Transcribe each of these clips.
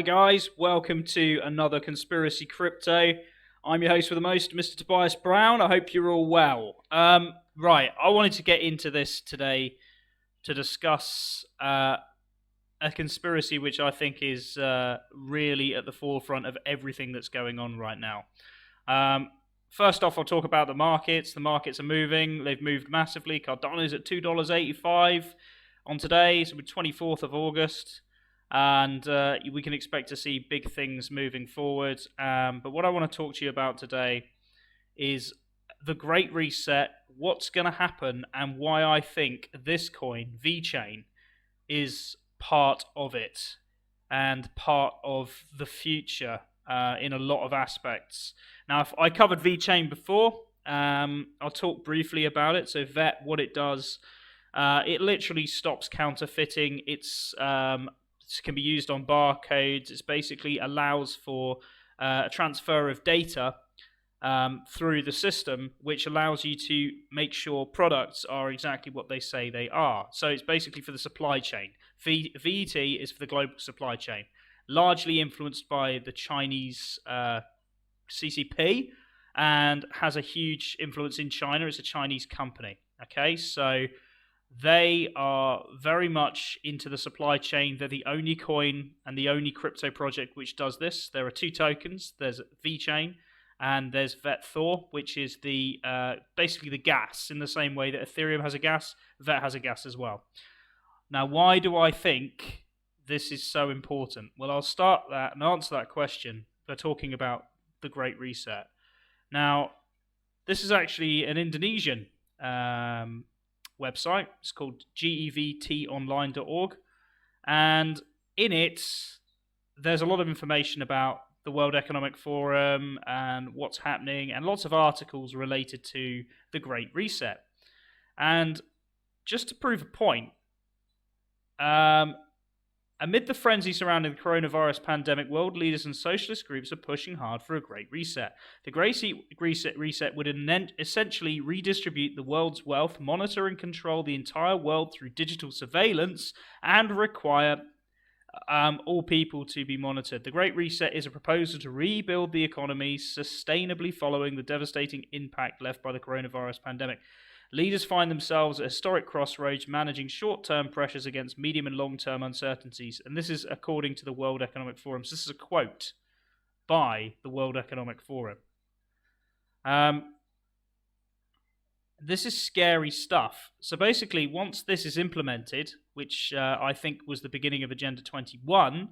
Hi guys, welcome to another Conspiracy Crypto. I'm your host for the most, Mr. Tobias Brown. I hope you're all well. Right, I wanted to get into this today to discuss a conspiracy which I think is really at the forefront of everything that's going on right now. First off, I'll talk about the markets. The markets are moving. They've moved massively. Cardano's at $2.85 on today, so the 24th of August. And we can expect to see big things moving forward. But what I want to talk to you about today is the Great Reset, what's going to happen, and why I think this coin, Vechain, is part of it and part of the future in a lot of aspects. Now, if I covered Vechain before. I'll talk briefly about it. So Vet, what it does, it literally stops counterfeiting. It can be used on barcodes. It basically allows for a transfer of data through the system, which allows you to make sure products are exactly what they say they are. So it's basically for the supply chain. VET is for the global supply chain, largely influenced by the Chinese CCP, and has a huge influence in China. It's a Chinese company. Okay, so they are very much into the supply chain. They're the only coin and the only crypto project which does this. There are two tokens. There's VeChain and there's VetThor, which is the basically the gas. In the same way that Ethereum has a gas, Vet has a gas as well. Now, why do I think this is so important? Well, I'll start that and answer that question by talking about the Great Reset. Now, this is actually an Indonesian website. It's called gevtonline.org, and in it there's a lot of information about the World Economic Forum and what's happening, and lots of articles related to the Great Reset. And just to prove a point, amid the frenzy surrounding the coronavirus pandemic, world leaders and socialist groups are pushing hard for a Great Reset. The Great Reset would essentially redistribute the world's wealth, monitor and control the entire world through digital surveillance, and require all people to be monitored. The Great Reset is a proposal to rebuild the economy sustainably following the devastating impact left by the coronavirus pandemic. Leaders find themselves at historic crossroads, managing short-term pressures against medium and long-term uncertainties. And this is according to the World Economic Forum. So this is a quote by the World Economic Forum. This is scary stuff. So basically, once this is implemented, which I think was the beginning of Agenda 21,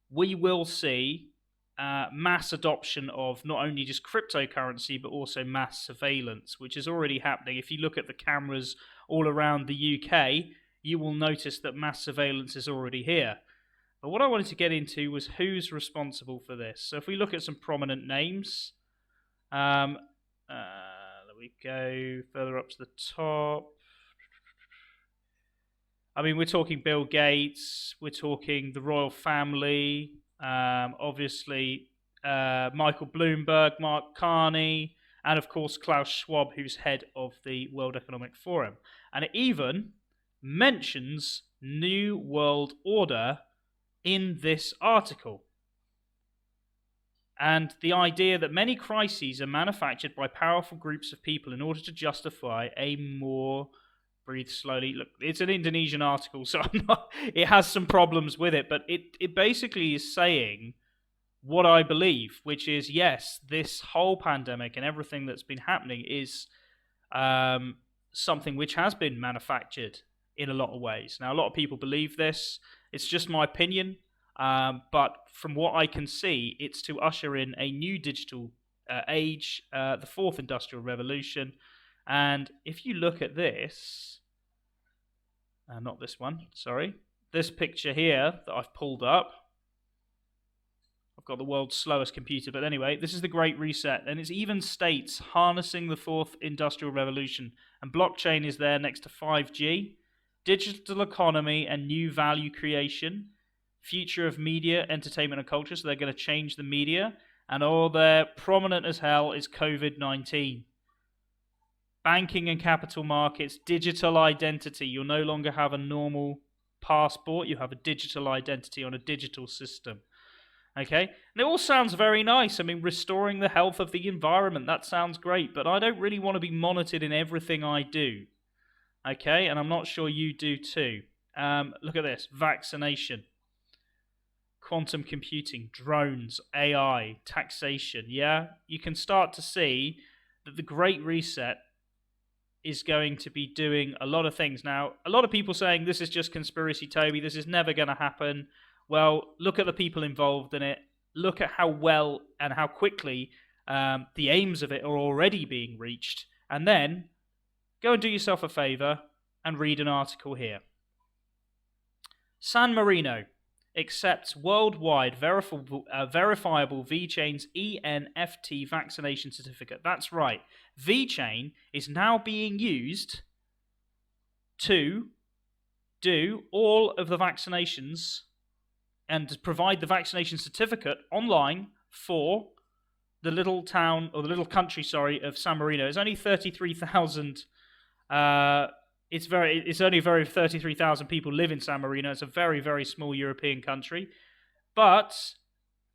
we will see mass adoption of not only just cryptocurrency, but also mass surveillance, which is already happening. If you look at the cameras all around the UK, you will notice that mass surveillance is already here. But what I wanted to get into was who's responsible for this. So if we look at some prominent names, there we go, further up to the top. I mean, we're talking Bill Gates, we're talking the royal family, obviously Michael Bloomberg, Mark Carney, and of course Klaus Schwab, who's head of the World Economic Forum. And it even mentions New World Order in this article. And the idea that many crises are manufactured by powerful groups of people in order to justify a more... Breathe slowly. Look, it's an Indonesian article, so it has some problems with it, but it basically is saying what I believe, which is, yes, this whole pandemic and everything that's been happening is something which has been manufactured in a lot of ways. Now, a lot of people believe this. It's just my opinion, but from what I can see, it's to usher in a new digital age, the fourth industrial revolution. And if you look at this, not this one, sorry, this picture here that I've pulled up, I've got the world's slowest computer, but anyway, this is the Great Reset, and it even states harnessing the fourth industrial revolution, and blockchain is there next to 5G, digital economy and new value creation, future of media, entertainment and culture, so they're going to change the media, and all they're prominent as hell is COVID-19. Banking and capital markets, digital identity. You'll no longer have a normal passport. You have a digital identity on a digital system. Okay, and it all sounds very nice. I mean, restoring the health of the environment, that sounds great, but I don't really want to be monitored in everything I do. Okay, and I'm not sure you do too. Look at this: vaccination, quantum computing, drones, AI, taxation. Yeah, you can start to see that the Great Reset is going to be doing a lot of things. Now, a lot of people saying this is just conspiracy, Toby, this is never going to happen. Well, look at the people involved in it. Look at how well and how quickly the aims of it are already being reached. And then go and do yourself a favor and read an article here. San Marino accepts worldwide verifiable Vechain's ENFT vaccination certificate. That's right. Vechain is now being used to do all of the vaccinations and provide the vaccination certificate online for the little town, or the little country, of San Marino. It's only 33,000. It's only 33,000 people live in San Marino. It's a very, very small European country. But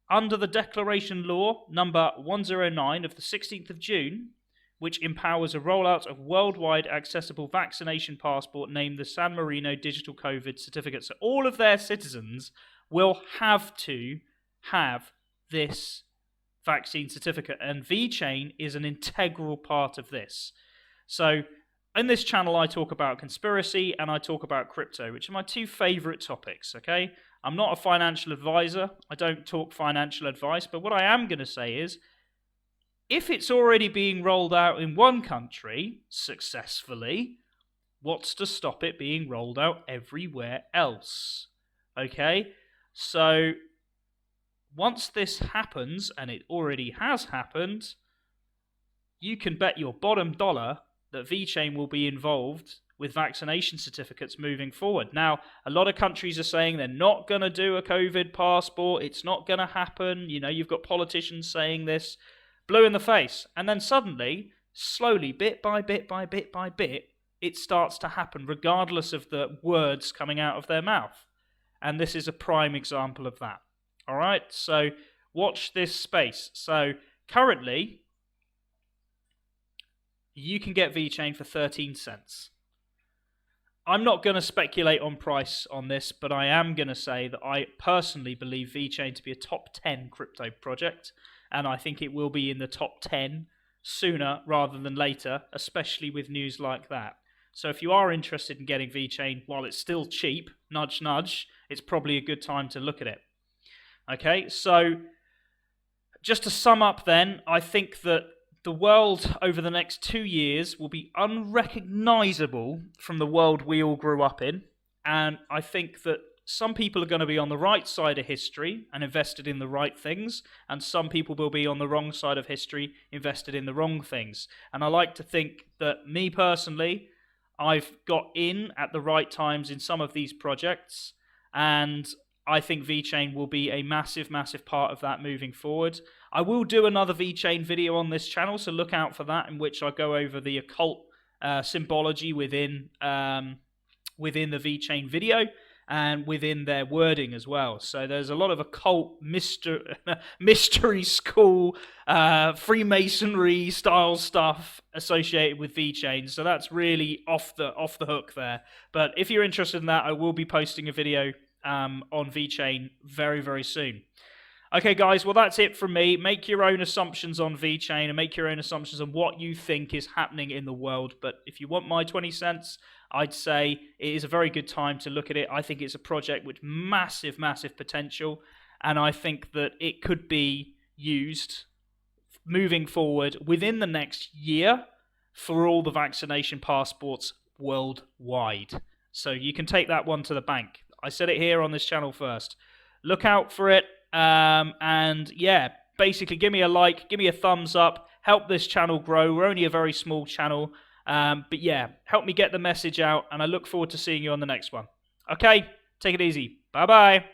under the Declaration Law number 109 of the 16th of June, which empowers a rollout of worldwide accessible vaccination passport named the San Marino Digital COVID Certificate. So all of their citizens will have to have this vaccine certificate, and Vechain is an integral part of this. So in this channel, I talk about conspiracy and I talk about crypto, which are my two favorite topics, okay? I'm not a financial advisor. I don't talk financial advice, but what I am going to say is, if it's already being rolled out in one country successfully, what's to stop it being rolled out everywhere else? Okay? So once this happens, and it already has happened, you can bet your bottom dollar that Vechain will be involved with vaccination certificates moving forward. Now, a lot of countries are saying they're not going to do a COVID passport. It's not going to happen. You know, you've got politicians saying this, blue in the face. And then suddenly, slowly, bit by bit by bit by bit, it starts to happen regardless of the words coming out of their mouth. And this is a prime example of that. All right, so watch this space. So currently, you can get Vechain for 13 cents. I'm not going to speculate on price on this, but I am going to say that I personally believe Vechain to be a top 10 crypto project, and I think it will be in the top 10 sooner rather than later, especially with news like that. So if you are interested in getting Vechain while it's still cheap, nudge nudge, it's probably a good time to look at it. Okay, so just to sum up then, I think that the world over the next 2 years will be unrecognizable from the world we all grew up in. And I think that some people are going to be on the right side of history and invested in the right things, and some people will be on the wrong side of history, invested in the wrong things. And I like to think that me personally, I've got in at the right times in some of these projects, and I think Vechain will be a massive, massive part of that moving forward. I will do another Vechain video on this channel, so look out for that, in which I go over the occult symbology within the Vechain video and within their wording as well. So there's a lot of occult mystery school, Freemasonry style stuff associated with Vechain. So that's really off the hook there. But if you're interested in that, I will be posting a video on Vechain very, very soon. Okay, guys, well, that's it from me. Make your own assumptions on Vechain and make your own assumptions on what you think is happening in the world. But if you want my 20 cents, I'd say it is a very good time to look at it. I think it's a project with massive, massive potential, and I think that it could be used moving forward within the next year for all the vaccination passports worldwide. So you can take that one to the bank. I said it here on this channel first. Look out for it. And yeah, basically give me a like, give me a thumbs up, help this channel grow. We're only a very small channel. But yeah, help me get the message out, and I look forward to seeing you on the next one. Okay, take it easy. Bye-bye.